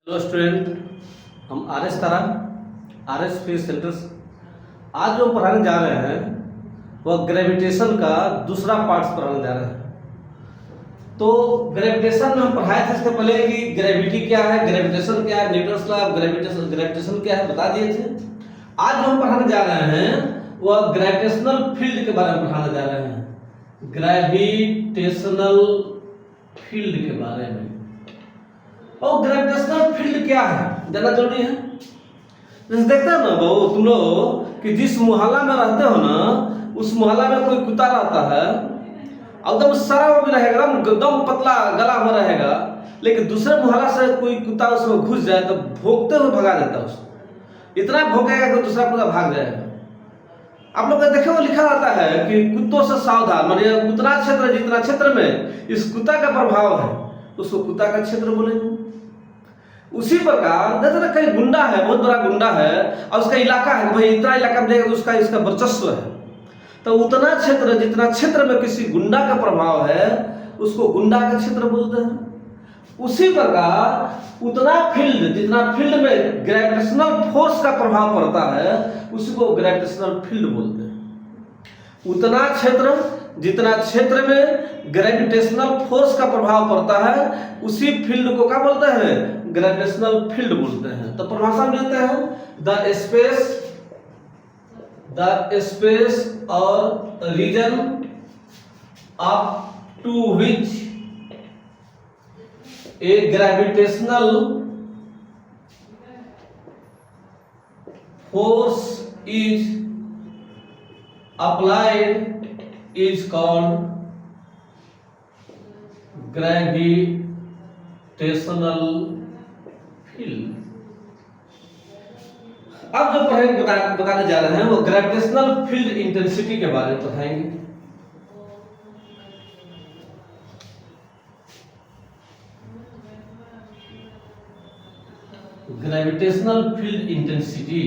Hello student, हम R S तारा R S physics centres आज जो पढ़ाने जा रहे हैं वह ग्रेविटेशन का दूसरा पार्ट्स पढ़ाने जा रहे हैं। तो ग्रेविटेशन में हम पढ़ाए थे इससे पहले कि ग्रेविटी क्या है, ग्रेविटेशन क्या है, न्यूटन्स लॉ ऑफ ग्रेविटेशन क्या है बता दिए थे। आज जो हम पढ़ाने जा रहे हैं वह ग्रेविटेशनल फील्ड के बारे में पढ़ाने जा रहे हैं। ग्रेविटेशनल फील्ड के बारे में। और ग्रेविटेशनल फील्ड क्या है जानना जरूरी है। जैसे देखते हो ना बहु तुम लोग कि जिस मोहल्ला में रहते हो ना उस मोहल्ला में कोई कुत्ता रहता है, एकदम सड़ा भी रहेगा, एकदम पतला गला हुआ रहेगा, लेकिन दूसरे मोहल्ला से कोई कुत्ता उसमें घुस जाए तो भौंकते हुए भगा देता है उसको। इतना भौंकेगा कि दूसरा कुत्ता भाग जाएगा। आप लोग देखे वो लिखा रहता है कि कुत्तों से सावधान, मानिए उतना क्षेत्र जितना क्षेत्र में इस कुत्ता का प्रभाव है उसको कुत्ता का क्षेत्र बोलेंगे। उसी प्रकार जैसे ना कहीं गुंडा है, बहुत बड़ा गुंडा है और उसका इलाका है, भाई इतना इलाका में देगा तो उसका इसका वर्चस्व है, तो उतना क्षेत्र जितना क्षेत्र में किसी गुंडा का प्रभाव है उसको गुंडा का क्षेत्र बोलते हैं। उसी प्रकार उतना फील्ड जितना फील्ड में ग्रेविटेशनल फोर्स का प्रभाव पड़ता है उसको ग्रेविटेशनल फील्ड बोलते हैं। उतना क्षेत्र जितना क्षेत्र में ग्रेविटेशनल फोर्स का प्रभाव पड़ता है उसी फील्ड को क्या बोलते हैं, ग्रेविटेशनल फील्ड बोलते हैं। तो परिभाषा में लेते हैं द स्पेस और region up to which a gravitational force is applied is called gravitational field। अब जो बताने जा रहे हैं वो ग्रेविटेशनल फील्ड इंटेंसिटी के बारे में बताएंगे। ग्रेविटेशनल फील्ड इंटेंसिटी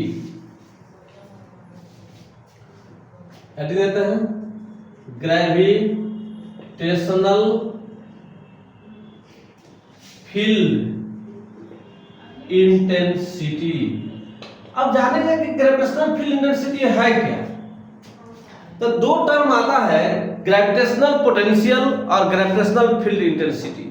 हेडिंग देते हैं ग्रेविटेशनल फील्ड इंटेंसिटी। अब जानेंगे कि ग्रेविटेशनल फील्ड इंटेंसिटी है क्या। तो दो टर्म आता है, ग्रेविटेशनल पोटेंशियल और ग्रेविटेशनल फील्ड इंटेंसिटी।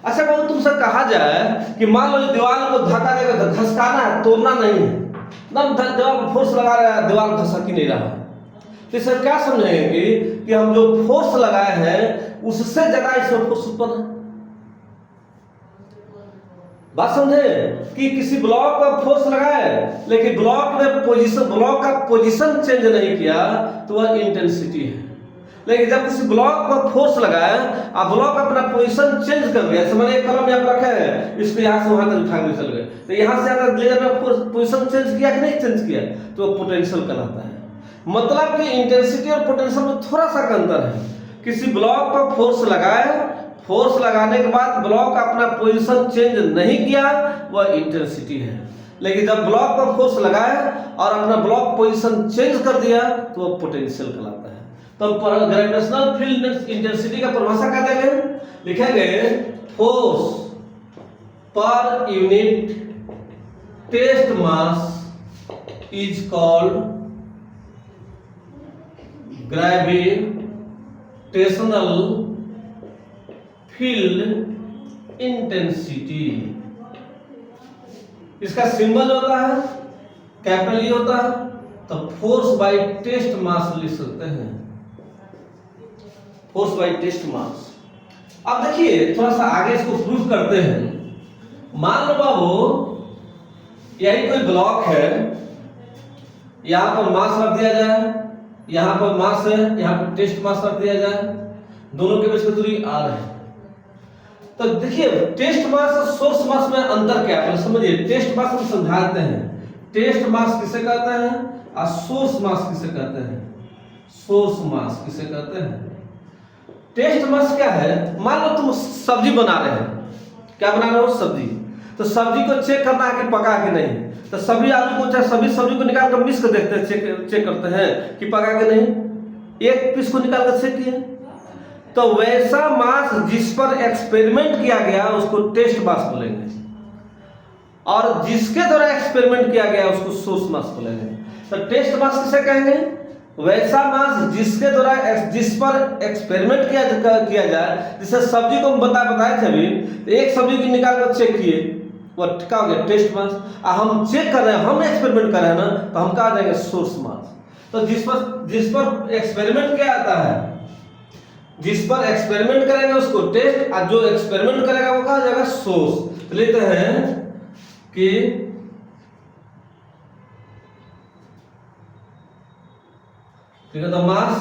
अच्छा बहुत तुमसे कहा जाए कि मान लो दीवार को धक्का देकर धसकाना है, तोड़ना नहीं है, एकदम दीवार को फोर्स लगा रहा है, दीवार को धसक ही नहीं रहा। तो इसे क्या समझेंगे कि हम जो फोर्स लगाए हैं उससे ज्यादा इसमें फोर्स उत्पन्न है। बात समझे कि किसी ब्लॉक पर फोर्स लगाए लेकिन ब्लॉक का पोजीशन चेंज नहीं किया तो वह इंटेंसिटी है। लेकिन जब किसी ब्लॉक पर फोर्स लगाए और ब्लॉक अपना पोजीशन चेंज कर गया, समझिए कलम यहाँ पर रखे हैं, इसको यहाँ से वहां तक उठा के चल गए, तो यहाँ से अगर लेजर में पोजीशन चेंज किया कि नहीं चेंज किया तो वह पोटेंशियल कहलाता है। मतलब कि इंटेंसिटी और पोटेंशियल में थोड़ा सा अंतर है। किसी ब्लॉक पर फोर्स लगाए, फोर्स लगाने के बाद ब्लॉक अपना पोजीशन चेंज नहीं किया वह इंटेंसिटी है। लेकिन जब ब्लॉक पर फोर्स लगाए और अपना ब्लॉक पोजीशन चेंज कर दिया तो वह पोटेंशियल कहलाता है। तो ग्रेविटेशनल फील्ड इंटेंसिटी का परिभाषा क्या देंगे, लिखेंगे force per unit test mass is called gravitational field intensity. इसका सिंबल होता है कैपिटल ई होता है, तो फोर्स बाय टेस्ट मास लिख सकते हैं, फोर्स बाय टेस्ट मास। अब देखिए थोड़ा सा आगे इसको प्रूफ करते हैं। मान लो बाबू यही कोई ब्लॉक है, यहां पर मास रख दिया जाए, यहाँ पर मास है, यहाँ पर टेस्ट मास रख दिया जाए, दोनों के बीच की दूरी r है। तो देखिए टेस्ट मास और सोर्स मास में अंतर क्या है समझिए। टेस्ट मास हम समझाते हैं, टेस्ट मास किसे कहते हैं और सोर्स मास किसे कहते हैं। सोर्स मास किसे कहते हैं, टेस्ट मास क्या है। मान लो तुम सब्जी बना रहे हैं, क्या बना रहे हो सब्जी, तो सब्जी को चेक करना है कि पका कि नहीं, तो सभी आलू को चाहे सभी सब्जी को निकाल कर मिक्स कर देखते हैं, चेक करते हैं कि पका के नहीं, एक पीस को निकाल कर चेक किया। तो वैसा मास जिस पर एक्सपेरिमेंट किया गया उसको टेस्ट मास बोलेंगे। और जिसके द्वारा एक्सपेरिमेंट किया गया उसको सोर्स मास बोलेंगे। तो टेस्ट मास किसे कहेंगे? वैसा मास जिसके द्वारा जिस पर एक्सपेरिमेंट किया जाए। जैसे सब्जी को हम बताए थे अभी, तो एक सब्जी की निकाल कर चेक किए, वो क्या हो गया? टेस्ट मास। हम चेक कर रहे हैं, हम एक्सपेरिमेंट कर रहे हैं ना, तो हम कहा जाएंगे सोर्स मास। तो जिस पर एक्सपेरिमेंट किया जाता है, जिस पर एक्सपेरिमेंट करेंगे उसको टेस्ट, और जो एक्सपेरिमेंट करेगा वो कहा जाएगा सोर्स। तो लेते हैं कि ठीक है, the mass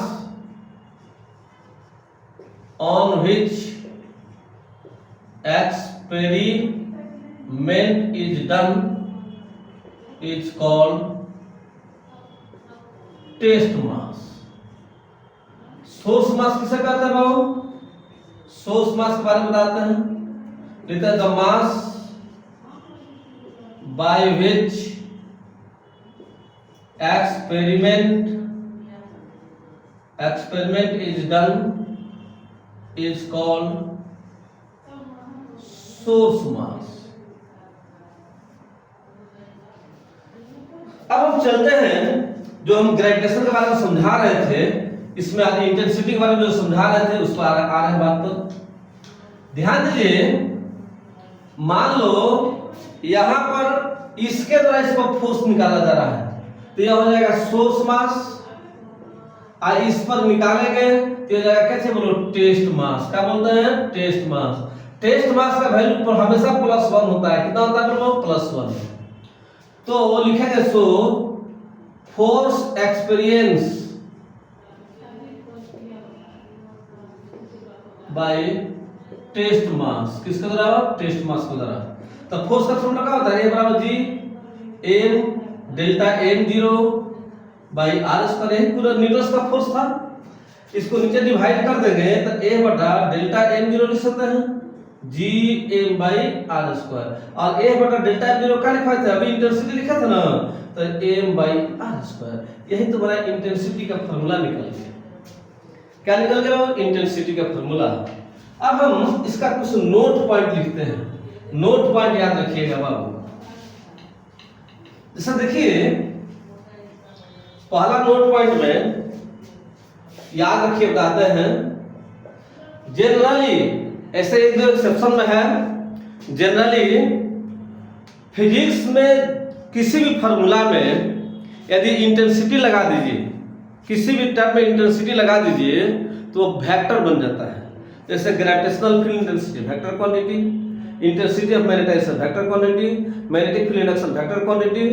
on which experiment is done is called test mass. Source mass किसे कहते हैं बाबू? सोर्स मास के बारे में बताते हैं। लिखते हैं the mass by which experiment is done is called source mass. अब हम चलते हैं, जो हम ग्रेविटेशन के बारे में समझा रहे थे, इसमें इंटेंसिटी के बारे में जो समझा रहे थे उस पर आ रहे हैं बात पर। ध्यान दीजिए, मान लो यहां पर इसके द्वारा इस पर फोर्स निकाला जा रहा है, तो यह हो जाएगा सोर्स मास, और इस पर निकालेंगे तो यह जाएगा कैसे बोलो? टेस्ट मास। क्या बोलते हैं? टेस्ट मास। टेस्ट मास का वैल्यू पर हमेशा +1 होता है। कितना होता है? +1। तो लिखेंगे so force experience by test mass. किसके द्वारा? टेस्ट मास के द्वारा। तो फोर्स का फॉर्मूला क्या होता है? A = G m delta m0 by r square. यही पूरा न्यूटन का फोर्स था। इसको नीचे डिवाइड कर देंगे तो A बटा डेल्टा m0 लिख सकते हैं Gm बाई r स्क्वायर, और A बटा डेल्टा m0 क्या लिखा था? अभी इंटेंसिटी लिखा था ना, तो m बाई r स्क्वायर। यही तुम्हारा इंटेंसिटी का फॉर्मूला निकल गया। क्या निकल गया? इंटेंसिटी का फॉर्मूला। अब हम इसका कुछ नोट पॉइंट लिखते हैं। नोट पॉइंट याद रखिएगा बाबू। जैसा देखिए, पहला नोट पॉइंट में याद रखिए, बताते हैं जनरली, ऐसे एक दो एक्सेप्शन में है, जनरली फिजिक्स में किसी भी फार्मूला में यदि इंटेंसिटी लगा दीजिए, किसी भी टर्म में इंटेंसिटी लगा दीजिए तो वेक्टर बन जाता है। जैसे gravitational field intensity vector quantity, intensity of magnetization vector quantity, magnetic field induction vector quantity,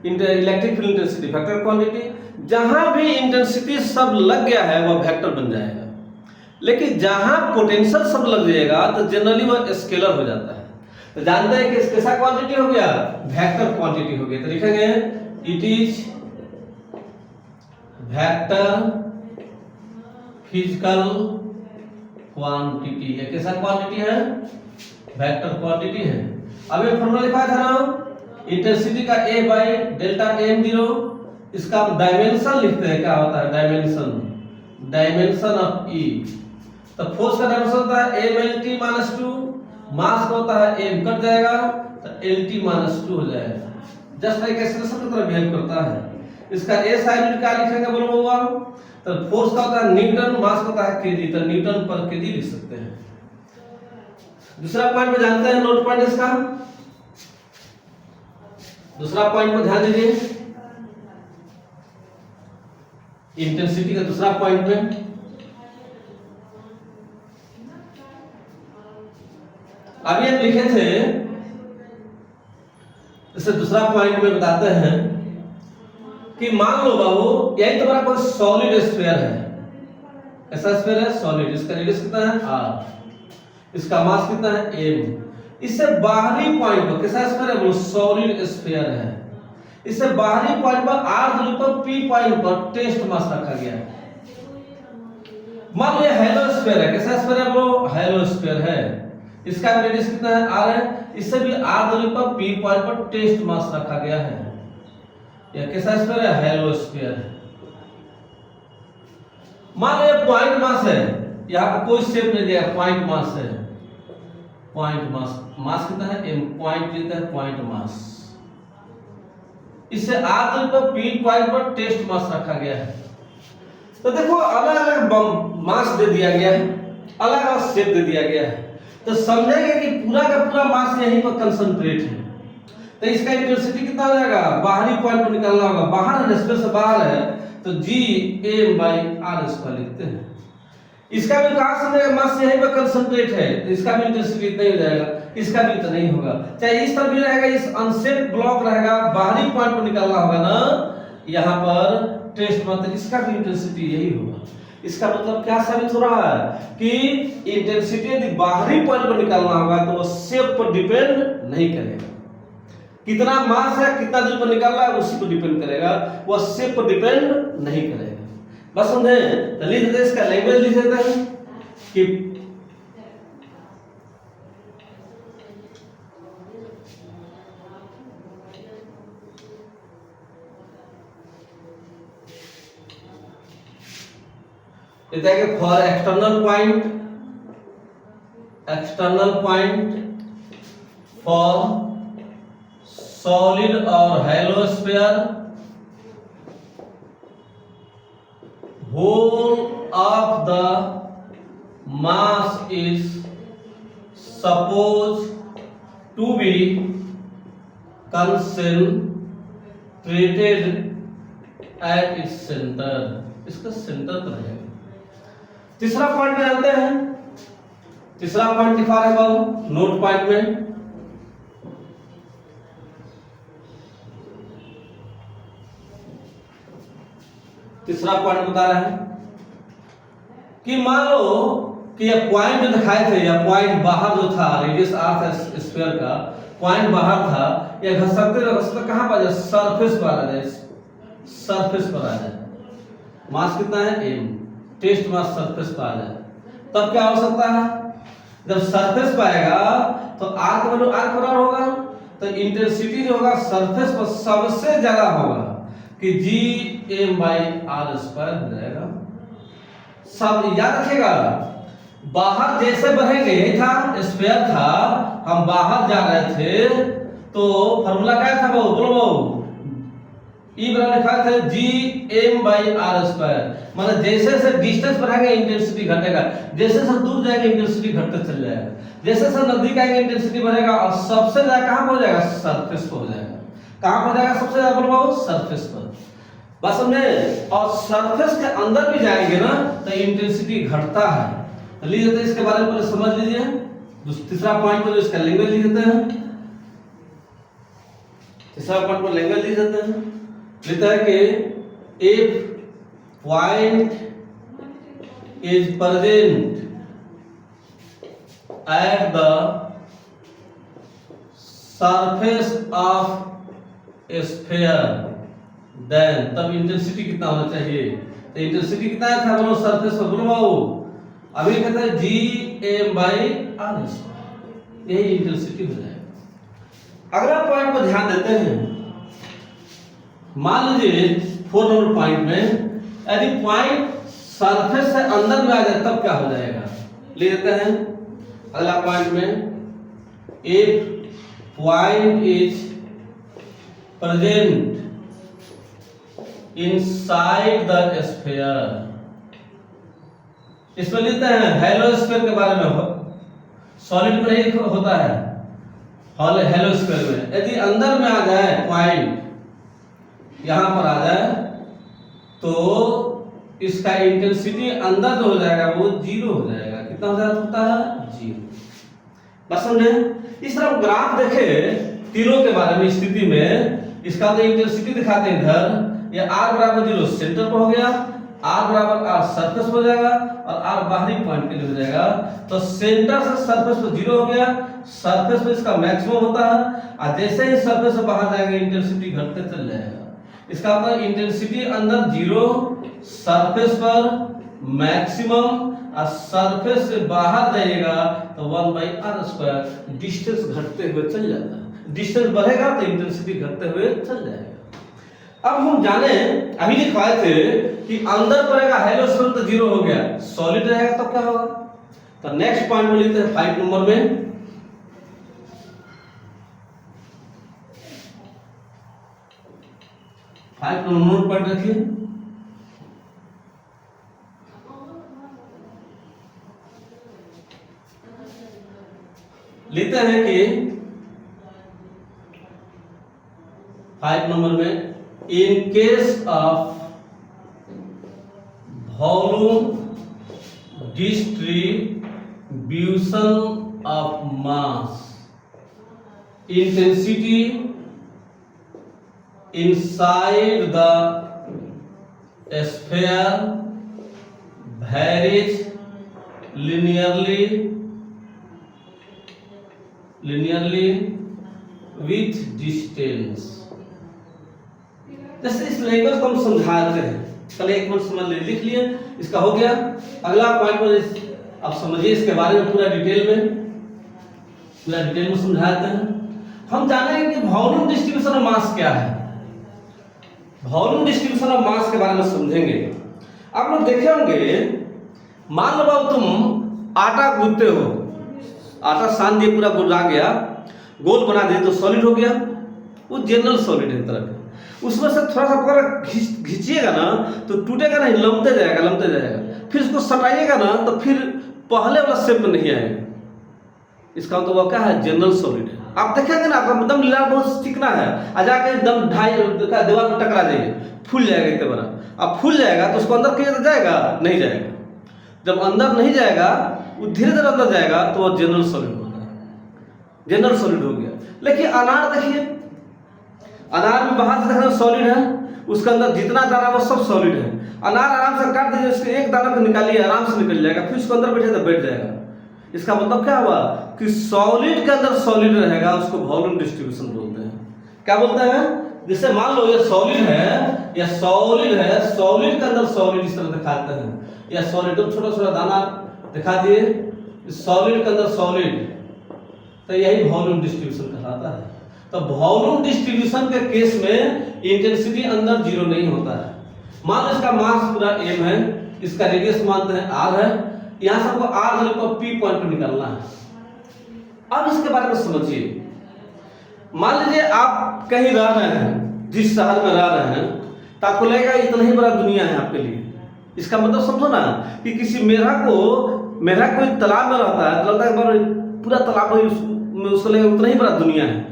electric field intensity vector quantity. जहां भी इंटेंसिटी शब्द लग गया है वह वेक्टर बन जाएगा। लेकिन जहां पोटेंशियल शब्द लग जाएगा तो जनरली वह स्केलर हो जाता है। तो जानते हैं कि कैसा क्वांटिटी हो गया? वेक्टर क्वांटिटी हो गया। तो लिखेंगे it is vector physical quantity. ये कैसा क्वांटिटी है? वेक्टर क्वांटिटी है। अब ये फॉर्मूला लिखा था ना, इंटेंसिटी का A बाई डेल्टा m0, इसका हम डायमेंशन लिखते हैं। क्या होता है? Dimension of E। तो फोर्स का डायमेंशन होता है m(L(T)-2, मास का होता है m, कट जाएगा तो L(T)-2 हो जाएगा। जस्ट लाइक एक्सेलरेशन की तरह बिहेव करता है। इसका SI यूनिट क्या लिखेंगे बोलो बाबा? तो फोर्स का होता है न्यूटन, मास का होता है केजी, तो न्यूटन पर केजी लिख सकते हैं। दूसरा पॉइंट में जानते हैं नोट पॉइंट इसका। दूसरा पॉइंट में ध्यान दीजिए, इंटेंसिटी का दूसरा पॉइंट में अभी हम लिखे थे, इसे दूसरा पॉइंट में बताते हैं कि मान लो बाबू यही तुम्हारा कोई सॉलिड स्फीयर है। ऐसा स्फीयर है सॉलिड, इसका रेडियस कितना है r, इसका मास कितना है m। इससे बाहरी पॉइंट पर कैसा स्फीयर है? वो सॉलिड स्फीयर है। इससे बाहरी पॉइंट पर r दूरी पर p पॉइंट पर टेस्ट मास रखा गया है। मान लो ये हेलो स्फीयर है। कैसा स्फीयर है? वो हेलो स्फीयर है। इसका रेडियस कितना है? r है। इससे भी r दूरी पर p पॉइंट पर टेस्ट मास रखा गया है। यह कैसा स्फीयर है? हेलो स्फीयर है। मान लो ये पॉइंट मास है, यहां पर कोई शेप नहीं दिया, पॉइंट मास है। पॉइंट मास, मास कितना है m, पॉइंट कितना है पॉइंट मास। इससे आर पर पी पॉइंट पर टेस्ट मास रखा गया है। तो देखो अलग अलग मास दे दिया गया है, अलग अलग शेप दे दिया गया है, तो समझेंगे कि पूरा का पूरा मास यहीं पर कंसंट्रेट है। तो इसका इंटेंसिटी कितना हो जाएगा, बाहरी पॉइंट पर निकालना होगा, बाहर है स्पेस से बाहर है, तो G M by R square लिखते हैं। इसका भी कहां समझेगा, मास यहीं पर कंसंट्रेट है, तो इसका भी इंटेंसिटी इतना ही हो जाएगा, इसका भी इतना ही होगा। चाहे इस तरफ भी रहेगा, इस अनसेट ब्लॉक रहेगा, बाहरी पॉइंट पर निकालना होगा ना, यहाँ पर टेस्ट मतलब इसका भी इंटेंसिटी यही होगा। इसका मतलब क्या साबित हो रहा है कि इंटेंसिटी यदि बाहरी पॉइंट पर निकालना होगा तो वो शेप पर डिपेंड नहीं करेगा, कितना मास है कितना दूर पर निकालना है उसी पर डिपेंड करेगा, वो शेप पर डिपेंड नहीं करेगा। बस समझे, तो लिख देते इसका लैंग्वेज लिख देते हैं कि for external point for solid और hollow sphere whole of the mass is supposed to be concentrated at its center, इसका सेंटर पर है। तीसरा पॉइंट में जानते हैं, तीसरा पॉइंट दिखा रहे बाबू नोट पॉइंट में, तीसरा पॉइंट बता रहे हैं कि मान लो कि ये पॉइंट जो दिखाए थे, या पॉइंट बाहर जो था, रेडियस आर था स्फीयर का, पॉइंट बाहर था, ये घसकते कहां पर आ जाए, सरफेस पर आ जाए, सरफेस पर आ जाए। मास कितना है m, टेस्ट मास सरफेस पर आ जाए, तब क्या हो सकता है, जब सरफेस पर आएगा तो r का वैल्यू r बराबर होगा, तो इंटेंसिटी जो होगा सरफेस पर सबसे ज्यादा होगा कि G M by R square हो जाएगा। सब याद रखिएगा, बाहर जैसे बढ़ेंगे, यही था स्फीयर था, हम बाहर जा रहे थे तो फार्मूला क्या था वो बोलो, ई बराबर लिखा था G M by R square, मतलब जैसे जैसे डिस्टेंस बढ़ाएंगे इंटेंसिटी घटेगा, जैसे जैसे दूर जाएंगे इंटेंसिटी घटते चल जाएगा, जैसे जैसे नजदीक आएंगे इंटेंसिटी बढ़ेगा, और सबसे ज्यादा कहां हो जाएगा, सरफेस पर हो जाएगा। कहां पर जाएगा सबसे ज्यादा बोलो, सरफेस पर। बस समझे, और सरफेस के अंदर भी जाएंगे ना तो इंटेंसिटी घटता है। लीजिए इसके बारे में पहले समझ लीजिए, तीसरा पॉइंट पर इसका लैंग्वेज लिख देते हैं, तीसरा पॉइंट पर लैंग्वेज लिख देते हैं, लिखता है कि if point is present at the surface of sphere then, तब इंटेंसिटी कितना होना चाहिए, तो इंटेंसिटी कितना था बोलो सरफेस पर, बोलो बाबू, अभी कहता है G M by R square, यही इंटेंसिटी हो जाएगा। अगला पॉइंट पर ध्यान देते हैं, मान लीजिए 4 नंबर पॉइंट में यदि पॉइंट सरफेस से अंदर में आ जाए तब क्या हो जाएगा, ले लेते हैं अगला पॉइंट में, if point is present inside the sphere, इसमें लिखते हैं हेलो स्फीयर के बारे में, सॉलिड में नहीं होता है, हेलो स्फीयर में यदि अंदर में आ जाए पॉइंट, यहां पर आ जाए तो इसका इंटेंसिटी अंदर जो हो जाएगा वो 0 हो जाएगा। कितना हो जाता है, 0। बस समझे, इस तरह ग्राफ देखे तीनों के बारे में स्थिति में, इसका तो इंटेंसिटी दिखाते हैं इधर, ये r बराबर 0 सेंटर पर हो गया, r बराबर r सरफेस हो जाएगा, और r बाहरी पॉइंट के लिए हो जाएगा, तो सेंटर से सरफेस पर 0 हो गया, सरफेस पर इसका मैक्सिमम होता है, और जैसे ही सरफेस से बाहर जाएंगे इंटेंसिटी घटते चल जाएगा। इसका मतलब इंटेंसिटी अंदर 0, सरफेस पर मैक्सिमम, और सरफेस से बाहर जाइएगा तो 1 बाई आर स्क्वायर, डिस्टेंस घटते हुए चल जाता है, डिस्टेंस बढ़ेगा तो इंटेंसिटी घटते हुए चल जाएगा। अब हम जाने, अभी लिखवाए थे कि अंदर पड़ेगा हेलो स्फीयर तो 0 हो गया, सॉलिड रहेगा तो क्या होगा, तो नेक्स्ट पॉइंट में लिखते हैं 5 नंबर में, 5 नोट पॉइंट रखिए। लिखते हैं कि 5 नंबर में in case of volume distribution of mass intensity inside the sphere varies linearly with distance। जैसे इस लैंग्वेज को हम समझाते हैं, पहले एक मिनट समझ लिख लिए, इसका हो गया। अगला पॉइंट पर आप समझिए, इसके बारे में पूरा डिटेल में समझाते हैं। हम जानेंगे कि वॉल्यूम डिस्ट्रीब्यूशन ऑफ मास क्या है। वॉल्यूम डिस्ट्रीब्यूशन ऑफ मास के बारे में समझेंगे। आप लोग देखे होंगे, मान लो तुम आटा गूंथते हो, आटा सान दिए, पूरा गुजा गया, गोल बना दिए तो सॉलिड हो गया। वो जनरल सॉलिड है तरह का। उसमें से थोड़ा सा पूरा खींचिएगा ना तो टूटेगा नहीं, लमते जाएगा। फिर उसको सटाइएगा ना तो फिर पहले वाला शेप में नहीं आएगा। इसका मतलब वो क्या है, जनरल सॉलिड है। आप देखेंगे ना, आपका एकदम लीला बहुत चिकना है, आ जाके एकदम दीवार पर टकरा जाइए, फूल जाएगा इतना बड़ा। अब फूल जाएगा तो उसको अंदर किया जाएगा, नहीं जाएगा। जब अंदर नहीं जाएगा, वो धीरे धीरे अंदर जाएगा तो वो जनरल सॉलिड होगा, जनरल सॉलिड हो गया। लेकिन अनार देखिए, अनार में बाहर से देखना सॉलिड है, उसके अंदर जितना दाना वो सब सॉलिड है। अनार आराम से काट दीजिए, उसके एक दाना को निकालिए, आराम से निकल जाएगा, फिर उसको अंदर बैठे तो बैठ जाएगा। इसका मतलब क्या हुआ कि सॉलिड के अंदर सॉलिड रहेगा, उसको वॉल्यूम डिस्ट्रीब्यूशन बोलते हैं। क्या बोलते हैं? जैसे मान लो ये सॉलिड है, सॉलिड के अंदर सॉलिड इस तरह दिखाते हैं, या सॉलिड छोटा छोटा दाना दिखा दिए, सॉलिड के अंदर सॉलिड, तो यही वॉल्यूम डिस्ट्रीब्यूशन कहलाता है। तो वॉल्यूम डिस्ट्रीब्यूशन के केस में इंटेंसिटी अंदर जीरो नहीं होता है। मान लो इसका मास पूरा m है, इसका रेडियस मानते हैं r है, यहां से हमको r वैल्यू को p पॉइंट पर निकालना है। अब इसके बारे में समझिए। मान लीजिए आप कहीं रह रहे हैं, जिस शहर में रह रहे हैं, तो आपको लगेगा इतना ही बड़ा दुनिया है आपके लिए। इसका मतलब समझो ना कि किसी मेढक कोई तालाब में रहता है तो लगता है पूरा तालाब में उसको लगेगा उतना ही बड़ा दुनिया है।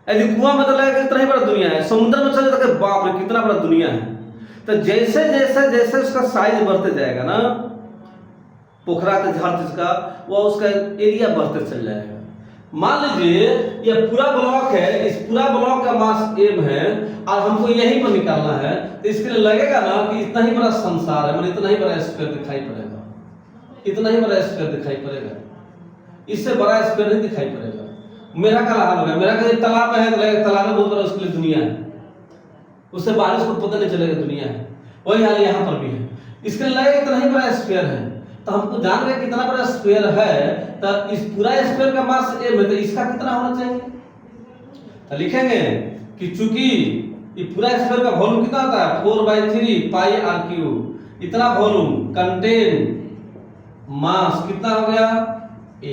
यदि कुआं में तो लगेगा इतना ही बड़ा दुनिया है, समुद्र में चले तो बाप रे कितना बड़ा दुनिया है। तो जैसे जैसे उसका साइज बढ़ते जाएगा ना, पोखरा के हर चीज का वो उसका एरिया बढ़ते चल जाएगा। मान लीजिए ये पूरा ब्लॉक है, इस पूरा ब्लॉक का मास m है और हमको यहीं पर निकालना है, तो इसके लिए लगेगा ना कि इतना ही बड़ा संसार है, मतलब इतना ही बड़ा स्क्वायर दिखाई पड़ेगा, इससे बड़ा स्क्वायर नहीं दिखाई पड़ेगा। मेरा का हाल होगा, मेरा का तालाब में है तो लगेगा तालाब में बहुत बड़ा उसके लिए दुनिया है, उससे बारिश को पता नहीं चलेगा दुनिया है। वही हाल यहाँ पर भी है, इसके लिए लगेगा इतना ही बड़ा स्क्वायर है। तो हमको जान रहे कितना बड़ा स्क्वायर है, तो इस पूरा स्क्वायर का मास m है, तो इसका कितना होना चाहिए? तो लिखेंगे कि चूंकि ये पूरा स्क्वायर का वॉल्यूम कितना होता है 4/3 पाई r क्यूब, इतना वॉल्यूम कंटेन मास कितना हो गया m,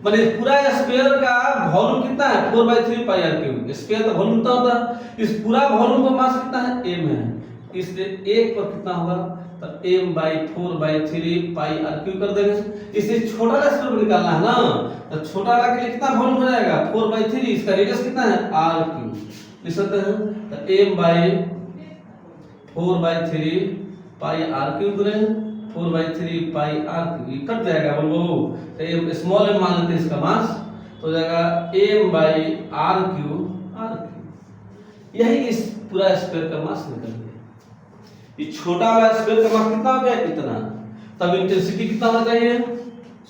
मतलब पूरा स्क्वायर का वॉल्यूम कितना है 4/3 पाई r क्यूब। स्क्वायर का वॉल्यूम कितना होता है, इस पूरा वॉल्यूम का मास कितना है m है, इसलिए एक पर कितना होगा तो m/4/3 पाई r क्यूब कर देंगे। इसे छोटा वाला स्क्वायर निकालना है ना, तो छोटा वाला के लिए कितना वॉल्यूम हो जाएगा 4/3, इसका रेडियस कितना है r क्यूब, लिख सकते हैं। तो m/4/3 पाई r क्यूब करें 4/3 पाई r क्यूब, कट जाएगा बोलो, तो स्मॉल m मान लेते हैं इसका मास, तो हो जाएगा m/r क्यूब। यही इस पूरा स्क्वायर का मास निकल गया। ये छोटा वाला स्क्वायर का मास कितना हो गया इतना, तब इंटेंसिटी कितना होना चाहिए,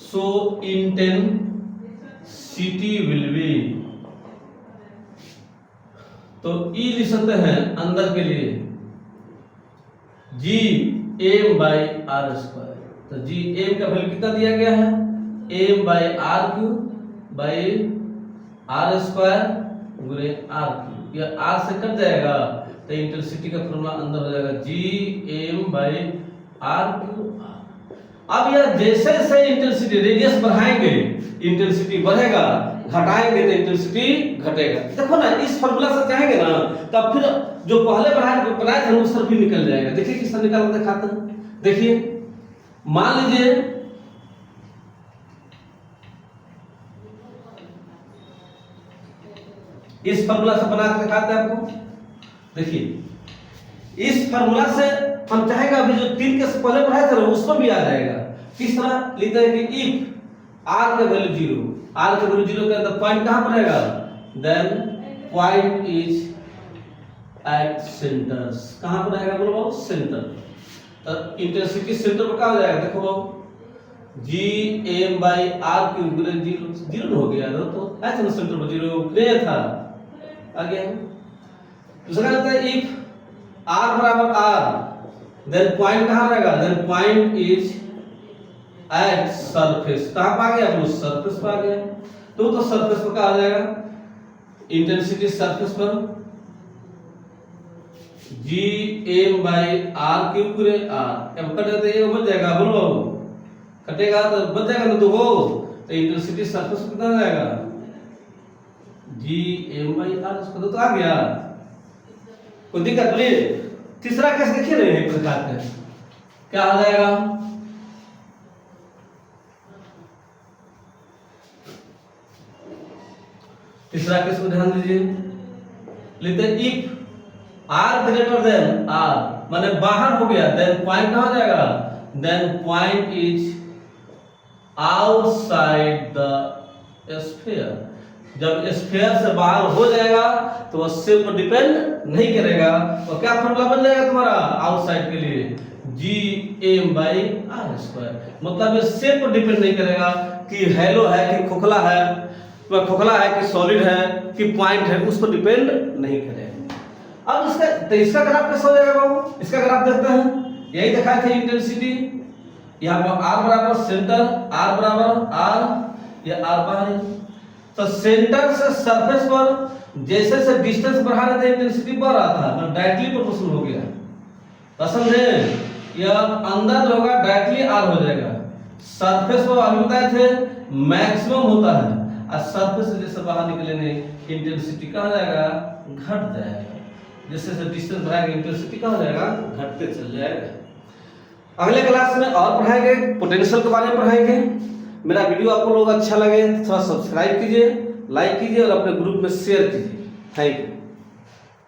सो इंटेंसिटी विल बी, तो E लिख सकते हैं अंदर के लिए G m/r²। तो G m का वैल्यू कितना दिया गया है m/r क्यूब बाई r² गुणे r क्यूब, या r से कट जाएगा तो इंटेंसिटी का फॉर्मूला अंदर हो जाएगा G m/r क्यूब। अब यह जैसे जैसे इंटेंसिटी रेडियस बढ़ाएंगे इंटेंसिटी बढ़ेगा, घटाएंगे तो इंटेंसिटी घटेगा। देखो ना इस फॉर्मूला से चाहेंगे ना तो अब फिर जो पहले बनाए थे वो सर भी निकल जाएगा। देखिए किस तरह निकाल कर दिखाते हैं। देखिए मान लीजिए इस फार्मूला से बना के दिखाते हैं आपको। देखिए इस फार्मूला से हम चाहेगा अभी जो 3 के से पहले पढ़ाए थे उसमें भी आ जाएगा। किस तरह लिखते हैं कि इफ आर के वैल्यू 0, आर के वैल्यू 0 के अंदर पॉइंट कहां पर रहेगा, then point is at centres. कहां पर रहेगा बोलो बाबू, सेंटर। तो इंटेंसिटी सेंटर पर कहां हो जाएगा, देखो बाबू G M by R cube 0 हो गया तो ऐसे ना सेंटर पर 0 नहीं था, आ गया। दूसरा कहता है इफ r बराबर r देन पॉइंट कहां रहेगा, then point is at surface. कहां पर आ गया, वो सरफेस पर आ गया। तो सरफेस पर कहा जाएगा इंटेंसिटी सरफेस पर G M by R cube पूरे आर। अब कट जाते ये बच जाएगा, बोलो बाबू कटेगा तो बच जाएगा ना, तो इंटेंसिटी सरफेस पर कितना जाएगा, जी एम बाई आर। उसको तो आ गया, कोई दिक्कत नहीं। तीसरा केस देखिए ना एक प्रकार का क्या आ जाएगा, तीसरा केस को ध्यान दीजिए। लेते हैं if R greater than R, माने बाहर हो गया, देन पॉइंट कहां जाएगा, then point is outside the sphere. जब स्फीयर से बाहर हो जाएगा तो वह शेप पर डिपेंड नहीं करेगा। और क्या फॉर्मूला बन जाएगा तुम्हारा आउटसाइड के लिए, G M by R square. मतलब ये शेप पर डिपेंड नहीं करेगा कि हेलो है कि खोखला है, वह खोखला है कि सॉलिड है कि पॉइंट है, उस पर डिपेंड नहीं करेगा। अब इसका ग्राफ कैसे हो जाएगा बाबू, इसका ग्राफ देखते हैं। यही देखा था इंटेंसिटी, यहाँ पर आर बराबर सेंटर, आर बराबर आर, या आर बाहर। तो सेंटर से सरफेस पर जैसे जैसे डिस्टेंस बढ़ा रहे थे इंटेंसिटी बढ़ रहा था, मतलब डायरेक्टली प्रोपोर्शनल हो गया। पसंद है, यह अंदर जो होगा डायरेक्टली आर हो जाएगा। सरफेस पर अभी बताए थे मैक्सिमम होता है, और सरफेस से जैसे बाहर निकलेंगे इंटेंसिटी कहाँ जाएगा, घट जाएगा। जैसे जैसे डिस्टेंस बढ़ाएगा इंटेंसिटी कहाँ हो जाएगा, घटते चल जाएगा। अगले क्लास में और पढ़ाएंगे, पोटेंशियल के बारे में पढ़ाएंगे। मेरा वीडियो आपको लोग अच्छा लगे तो थोड़ा सब्सक्राइब कीजिए, लाइक कीजिए और अपने ग्रुप में शेयर कीजिए। Thank you.